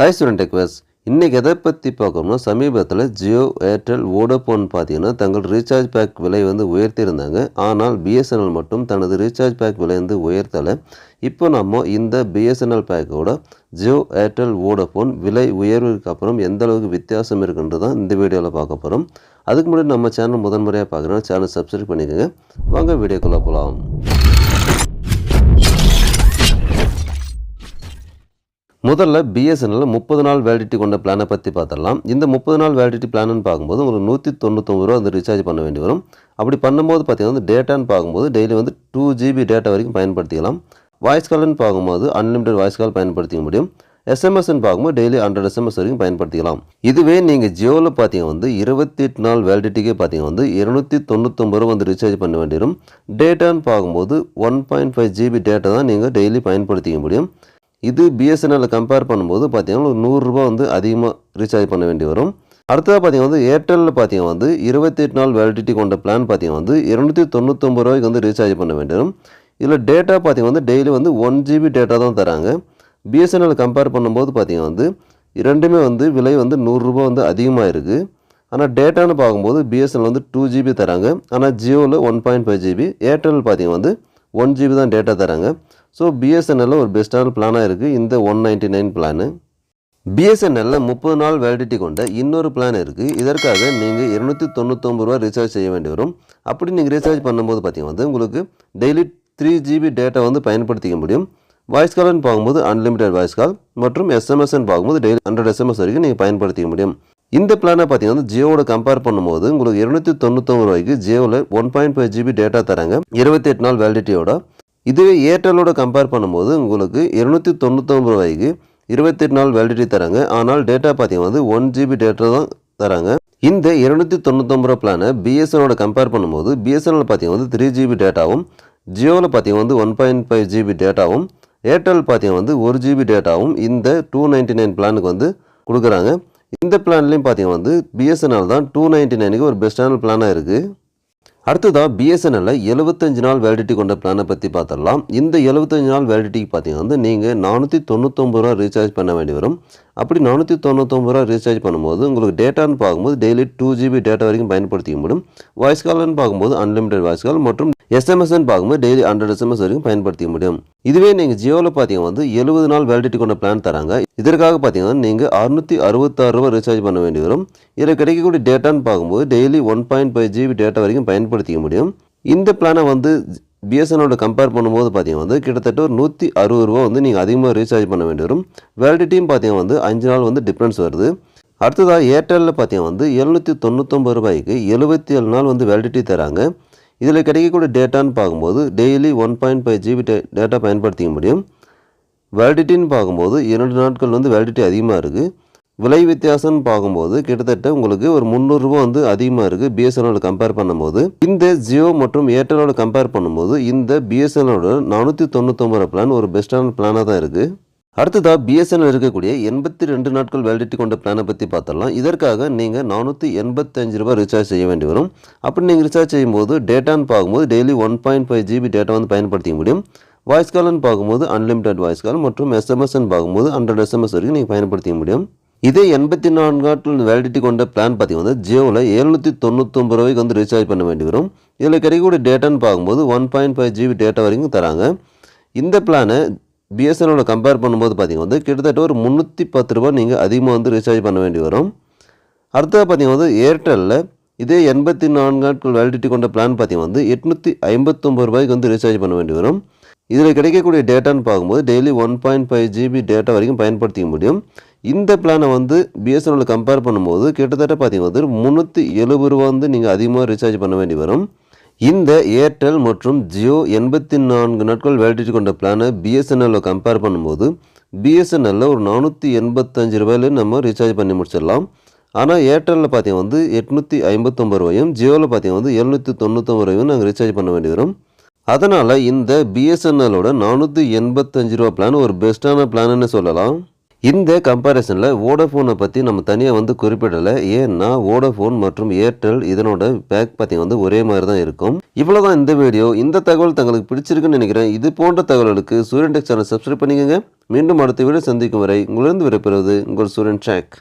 Hi student டெக்வர்ஸ். இன்றைக்கி எதை பற்றி பார்க்கணும்னா, சமீபத்தில் ஜியோ, ஏர்டெல், வோடஃபோன் பார்த்தீங்கன்னா தங்கள் ரீசார்ஜ் பேக் விலை உயர்த்தியிருந்தாங்க. ஆனால் பிஎஸ்என்எல் மட்டும் தனது ரீசார்ஜ் பேக் விலை உயர்த்தலை. இப்போ நம்ம இந்த பிஎஸ்என்எல் பேக்கோட ஜியோ, ஏர்டெல், வோடஃபோன் விலை உயர்வுக்கு அப்புறம் எந்த அளவுக்கு வித்தியாசம் இருக்குன்றது தான் இந்த வீடியோவில் பார்க்க போகிறோம். அதுக்கு முன்னாடி நம்ம சேனல் முதன்முறையாக பார்க்குறோம், சேனல் சப்ஸ்கிரைப் பண்ணிக்கோங்க. வாங்க வீடியோக்குள்ளே போகலாம். முதல்ல பிஎஸ்என்எல் 30 நாள் வேலிடிட்டி கொண்ட பிளானை பற்றி பார்த்துடலாம். இந்த 30 நாள் வேலிடிட்டி பிளான்னு பார்க்கும்போது உங்களுக்கு 199 ரூபா ரீசார்ஜ் பண்ண வேண்டி வரும். அப்படி பண்ணும்போது பார்த்தீங்கன்னா டேட்டான்னு பார்க்கும்போது டெய்லி 2 GB டேட்டா வரைக்கும் பயன்படுத்திக்கலாம். வாய்ஸ் கால்னு பார்க்கும்போது அன்லிமிட்டட் வாய்ஸ் கால் பயன்படுத்திக்க முடியும். எஸ்எம்எஸ்ன்னு பார்க்கும்போது டெய்லி 100 SMS வரைக்கும் பயன்படுத்திக்கலாம். இதுவே நீங்கள் ஜியோவில் பார்த்தீங்கன்னா 28 நாள் வேலிடிட்டிக்கே பார்த்தீங்கன்னா 299 ரூபா ரீசார்ஜ் பண்ண வேண்டி வரும். டேட்டான்னு பார்க்கும்போது 1.5 GB டேட்டா தான் நீங்கள் டெய்லி பயன்படுத்திக்க முடியும். இது பிஎஸ்என்எல் கம்பேர் பண்ணும்போது பார்த்தீங்கன்னா 100 ரூபா அதிகமாக ரீசார்ஜ் பண்ண வேண்டி வரும். அடுத்ததாக பார்த்தீங்கன்னா ஏர்டெல்லில் பார்த்தீங்கன்னா 28 நாள் வேலிடிட்டி கொண்ட பிளான் பார்த்தீங்கன்னா 299 ரூபாய்க்கு ரீசார்ஜ் பண்ண வேண்டி வரும். இதில் டேட்டா பார்த்தீங்கன்னா டெய்லி 1 GB டேட்டா தான் தராங்க. பிஎஸ்என்எல் கம்பேர் பண்ணும்போது பார்த்தீங்கன்னா இரண்டுமே விலை 100 ரூபா அதிகமாக இருக்குது. ஆனால் டேட்டான்னு பார்க்கும்போது பிஎஸ்என்எல் 2 GB தராங்க. ஆனால் ஜியோவில் 1.5 GB, ஏர்டெல் பார்த்தீங்கன்னா 1 GB தான் டேட்டா தராங்க. ஸோ பிஎஸ்என்எல்ல ஒரு பெஸ்ட்டான பிளானாக இருக்குது இந்த 199 பிளானு. பிஎஸ்என்எல்ல 30 நாள் வேலிடிட்டி கொண்ட இன்னொரு பிளான் இருக்குது. இதற்காக நீங்கள் 299 ரூபா ரீசார்ஜ் செய்ய வேண்டி வரும். அப்படி நீங்கள் ரீசார்ஜ் பண்ணும்போது பார்த்தீங்கன்னா உங்களுக்கு டெய்லி 3 GB டேட்டா பயன்படுத்திக்க முடியும். வாய்ஸ் கால்னு பார்க்கும்போது அன்லிமிட்டட் வாய்ஸ் கால் மற்றும் எஸ்எம்எஸ்ன்னு பார்க்கும்போது டெய்லி 100 SMS வரைக்கும் நீங்கள் பயன்படுத்திக்க முடியும். இந்த பிளானை பார்த்தீங்கன்னா ஜியோவோட கம்பேர் பண்ணும்போது உங்களுக்கு 299 ரூபாய்க்கு ஜியோவில் 1.5 GB டேட்டா தராங்க 28 நாள் வேலிடிட்டியோட. இதுவே ஏர்டெல்லோட கம்பேர் பண்ணும்போது உங்களுக்கு 299 ரூபாய்க்கு 28 நாள் வேலிடிட்டி தராங்க. ஆனால் டேட்டா பார்த்தீங்கன்னா 1 GB டேட்டா தான் தராங்க. இந்த 299 ரூபா பிளானை பிஎஸ்என்எலோட கம்பேர் பண்ணும்போது பிஎஸ்என்எல் பார்த்தீங்கன்னா 3 GB டேட்டாவும், ஜியோவில் பார்த்தீங்கன்னா 1.5 GB டேட்டாவும், ஏர்டெல் பார்த்தீங்கன்னா 1 GB டேட்டாவும் இந்த 299 பிளானுக்கு கொடுக்குறாங்க. இந்த பிளான்லேயும் பார்த்தீங்கன்னா பிஎஸ்என்எல் தான் 299க்கு ஒரு பெஸ்ட்டான பிளானாக இருக்குது. அடுத்ததாக பிஎஸ்என்எல்ல 75 நாள் வேலிடிட்டி கொண்ட பிளானை பற்றி பார்த்துடலாம். இந்த 75 நாள் வேலிடிட்டிக்கு பார்த்தீங்கன்னா நீங்கள் 499 ரூபா ரீசார்ஜ் பண்ண வேண்டி வரும். அப்படி 499 ரூபா ரீசார்ஜ் பண்ணும்போது உங்களுக்கு டேட்டான்னு பார்க்கும்போது டெய்லி 2 GB டேட்டா வரைக்கும் பயன்படுத்திக்க முடியும். வாய்ஸ் கால்னு பார்க்கும்போது அன்லிமிட்டட் வாய்ஸ் கால் மற்றும் எஸ்எம்எஸ்ன்னு பார்க்கும்போது டெய்லி 100 SMS வரைக்கும் பயன்படுத்திக்க முடியும். இதுவே நீங்கள் ஜியோவில் பார்த்தீங்கன்னா 70 நாள் வேலிடிட்டி கொண்ட பிளான் தராங்க. இதற்காக பார்த்தீங்கன்னா நீங்கள் 666 ரூபா ரீசார்ஜ் பண்ண வேண்டி வரும். இதில் கிடைக்கக்கூடிய டேட்டான்னு பார்க்கும்போது டெய்லி 1.5 GB டேட்டா வரைக்கும் பயன்படுத்திக்க முடியும். இந்த பிளானை பிஎஸ்என்எலோட கம்பேர் பண்ணும்போது பார்த்தீங்கன்னா கிட்டத்தட்ட ஒரு 160 ரூபா நீங்கள் அதிகமாக ரீசார்ஜ் பண்ண வேண்டி வரும். வேலிடிட்டியும் பார்த்தீங்கன்னா 5 நாள் டிஃப்ரென்ஸ் வருது. அடுத்ததாக ஏர்டெல்லில் பார்த்தீங்கன்னா 799 ரூபாய்க்கு 77 நாள் வேலிடிட்டி தராங்க. இதில் கிடைக்கக்கூடிய டேட்டான்னு பார்க்கும்போது டெய்லி 1.5 GB டேட்டா பயன்படுத்திக்க முடியும். வேலிடிட்டின்னு பார்க்கும்போது 2 நாட்கள் வேலிடிட்டி அதிகமாக இருக்குது. விலை வித்தியாசம்னு பார்க்கும்போது கிட்டத்தட்ட உங்களுக்கு ஒரு 300 ரூபா அதிகமாக இருக்குது பிஎஸ்என்எலோட கம்பேர் பண்ணும்போது. இந்த ஜியோ மற்றும் ஏர்டெலோட கம்பேர் பண்ணும்போது இந்த பிஎஸ்என்எலோட 499 பிளான் ஒரு பெஸ்ட்டான பிளானாக தான் இருக்குது. அடுத்ததாக பிஎஸ்என்எல் இருக்கக்கூடிய 82 நாட்கள் வேலிடிட்டி கொண்ட பிளானை பற்றி பார்த்துடலாம். இதற்காக நீங்கள் 485 ரூபா ரீசார்ஜ் செய்ய வேண்டி வரும். அப்படி நீங்கள் ரீசார்ஜ் செய்யும்போது டேட்டான்னு பார்க்கும்போது டெய்லி 1.5 GB டேட்டா பயன்படுத்திக்க முடியும். வாய்ஸ் கால்னு பார்க்கும்போது அன்லிமிட்டட் வாய்ஸ் கால் மற்றும் எஸ்எம்எஸ்ன்னு பார்க்கும்போது 100 SMS வரைக்கும் நீங்கள் பயன்படுத்திக்க முடியும். இதே 84 நாட்கள் வேலிடிட்டி கொண்ட பிளான் பார்த்தீங்கன்னா ஜியோவில் 799 ரூபாய்க்கு ரீசார்ஜ் பண்ண வேண்டி வரும். இதில் கிடைக்கக்கூடிய டேட்டான்னு பார்க்கும்போது 1.5 GB டேட்டா வரைக்கும் தராங்க. இந்த பிளானை பிஎஸ்என்எலோட கம்பேர் பண்ணும்போது பார்த்தீங்கன்னா கிட்டத்தட்ட ஒரு 310 ரூபா நீங்கள் அதிகமாக ரீசார்ஜ் பண்ண வேண்டி வரும். அடுத்தது பார்த்தீங்கன்னா ஏர்டெல்லில் இதே 84 நாட்கள் வேலிடிட்டி கொண்ட பிளான் பார்த்தீங்கன்னா 859 ரூபாய்க்கு ரீசார்ஜ் பண்ண வேண்டி வரும். இதில் கிடைக்கக்கூடிய டேட்டான்னு பார்க்கும்போது டெய்லி 1.5 GB டேட்டா வரைக்கும் பயன்படுத்திக்க முடியும். இந்த பிளானை பிஎஸ்என்எல் கம்பேர் பண்ணும்போது கிட்டத்தட்ட பார்த்தீங்கன்னா 370 ரூபா நீங்கள் அதிகமாக ரீசார்ஜ் பண்ண வேண்டி வரும். இந்த ஏர்டெல் மற்றும் ஜியோ 84 நாட்கள் வேலிடிட்டி கொண்ட பிளானை பிஎஸ்என்எல்ல கம்பேர் பண்ணும்போது பிஎஸ்என்எல்ல ஒரு 485 ரூபாயில நம்ம ரீசார்ஜ் பண்ணி முடிச்சிடலாம். ஆனால் ஏர்டெல்லில் பார்த்தீங்கன்னா 859 ரூபாயும், ஜியோவில் பார்த்தீங்கன்னா 799 ரூபாயும் நாங்கள் ரீசார்ஜ் பண்ண வேண்டி வரும். அதனால் இந்த பிஎஸ்என்எல்லோட 485 ரூபா பிளான் ஒரு பெஸ்ட்டான பிளான்னு சொல்லலாம். இந்த கம்பேரிசனில் வோடஃபோனை பற்றி நம்ம தனியாக வந்து குறிப்பிடலை. ஏன்னா வோடஃபோன் மற்றும் ஏர்டெல் இதனோட பேக் பார்த்தீங்கன்னா ஒரே மாதிரி தான் இருக்கும். இவ்வளோதான் இந்த வீடியோ. இந்த தகவல் தங்களுக்கு பிடிச்சிருக்குன்னு நினைக்கிறேன். இது போன்ற தகவல்களுக்கு சூரியன் டெக் சேனல் சப்ஸ்கிரைப் பண்ணிக்கோங்க. மீண்டும் அடுத்த வீடியோ சந்திக்கும் வரை உங்களிருந்து விடைபெறுவது உங்கள் சூரியன் டெக்.